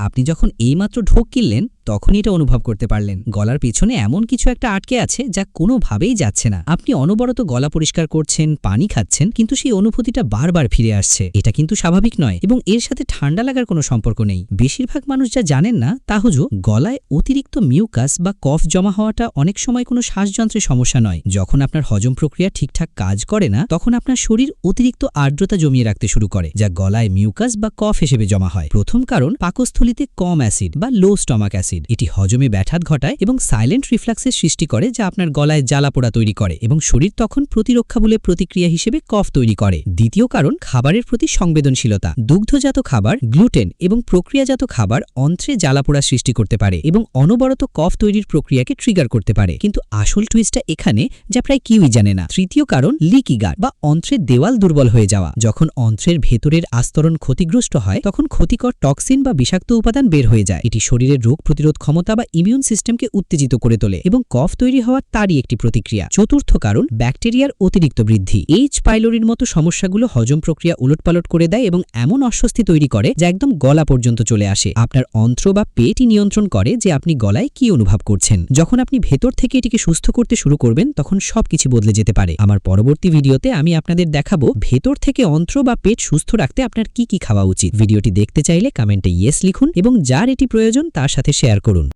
আপনি যখন এইমাত্র ঢোক গিললেন তখনই এটা অনুভব করতে পারলেন গলার পেছনে এমন কিছু একটা আটকে আছে যা কোনোভাবেই যাচ্ছে না। আপনি অনবরত গলা পরিষ্কার করছেন, পানি খাচ্ছেন, কিন্তু সেই অনুভূতিটা বারবার ফিরে আসছে। এটা কিন্তু স্বাভাবিক নয় এবং এর সাথে ঠান্ডা লাগার কোনো সম্পর্ক নেই। বেশিরভাগ মানুষ যা জানেন না তা হলো গলায় অতিরিক্ত মিউকাস বা কফ জমা হওয়াটা অনেক সময় কোনো শ্বাসযন্ত্রের সমস্যা নয়। যখন আপনার হজম প্রক্রিয়া ঠিকঠাক কাজ করে না তখন আপনার শরীর অতিরিক্ত আর্দ্রতা জমিয়ে রাখতে শুরু করে, যা গলায় মিউকাস বা কফ হিসেবে জমা হয়। প্রথম কারণ পাকস্থলিতে কম অ্যাসিড বা লো স্টমাক অ্যাসিড। এটি হজমে ব্যাঘাত ঘটায় এবং সাইলেন্ট রিফ্লাক্সের সৃষ্টি করে, যা আপনার গলায় জ্বালাপোড়া তৈরি করে এবং শরীর তখন প্রতিরক্ষা বলে প্রতিক্রিয়া হিসেবে কফ তৈরি করে। দ্বিতীয় কারণ খাবারের প্রতি সংবেদনশীলতা। দুগ্ধজাত খাবার, গ্লুটেন এবং প্রক্রিয়াজাত খাবার অন্ত্রে জ্বালাপোড়া সৃষ্টি করতে পারে এবং অনবরত কফ তৈরির প্রক্রিয়াকে ট্রিগার করতে পারে। কিন্তু আসল টুইস্টটা এখানে, যা প্রায় কেউই জানে না। তৃতীয় কারণ লিকি গাট বা অন্ত্রের দেওয়াল দুর্বল হয়ে যাওয়া। যখন অন্ত্রের ভেতরের আস্তরণ ক্ষতিগ্রস্ত হয় তখন ক্ষতিকর টক্সিন বা বিষাক্ত উপাদান বের হয়ে যায়। এটি শরীরের রোগ প্রতিরোধ ক্ষমতা বা ইমিউন সিস্টেমকে উত্তেজিত করে তোলে এবং কফ তৈরি হওয়া তারই একটি প্রতিক্রিয়া। চতুর্থ কারণ ব্যাকটেরিয়ার অতিরিক্ত বৃদ্ধি। এইচ পাইলোরির মতো সমস্যাগুলো হজম প্রক্রিয়া উলটপালট করে দেয় এবং এমন অস্বস্তি তৈরি করে যা একদম গলা পর্যন্ত চলে আসে। আপনার অন্ত্র বা পেটই নিয়ন্ত্রণ করে যে আপনি গলায় কি অনুভব করছেন। যখন আপনি ভেতর থেকে এটিকে সুস্থ করতে শুরু করবেন তখন সবকিছু বদলে যেতে পারে। আমার পরবর্তী ভিডিওতে আমি আপনাদের দেখাবো ভেতর থেকে অন্ত্র বা পেট সুস্থ রাখতে আপনার কি কি খাওয়া উচিত। ভিডিওটি দেখতে চাইলে কমেন্টে ইয়েস লিখুন এবং যার এটি প্রয়োজন তার সাথে শেয়ার করুন।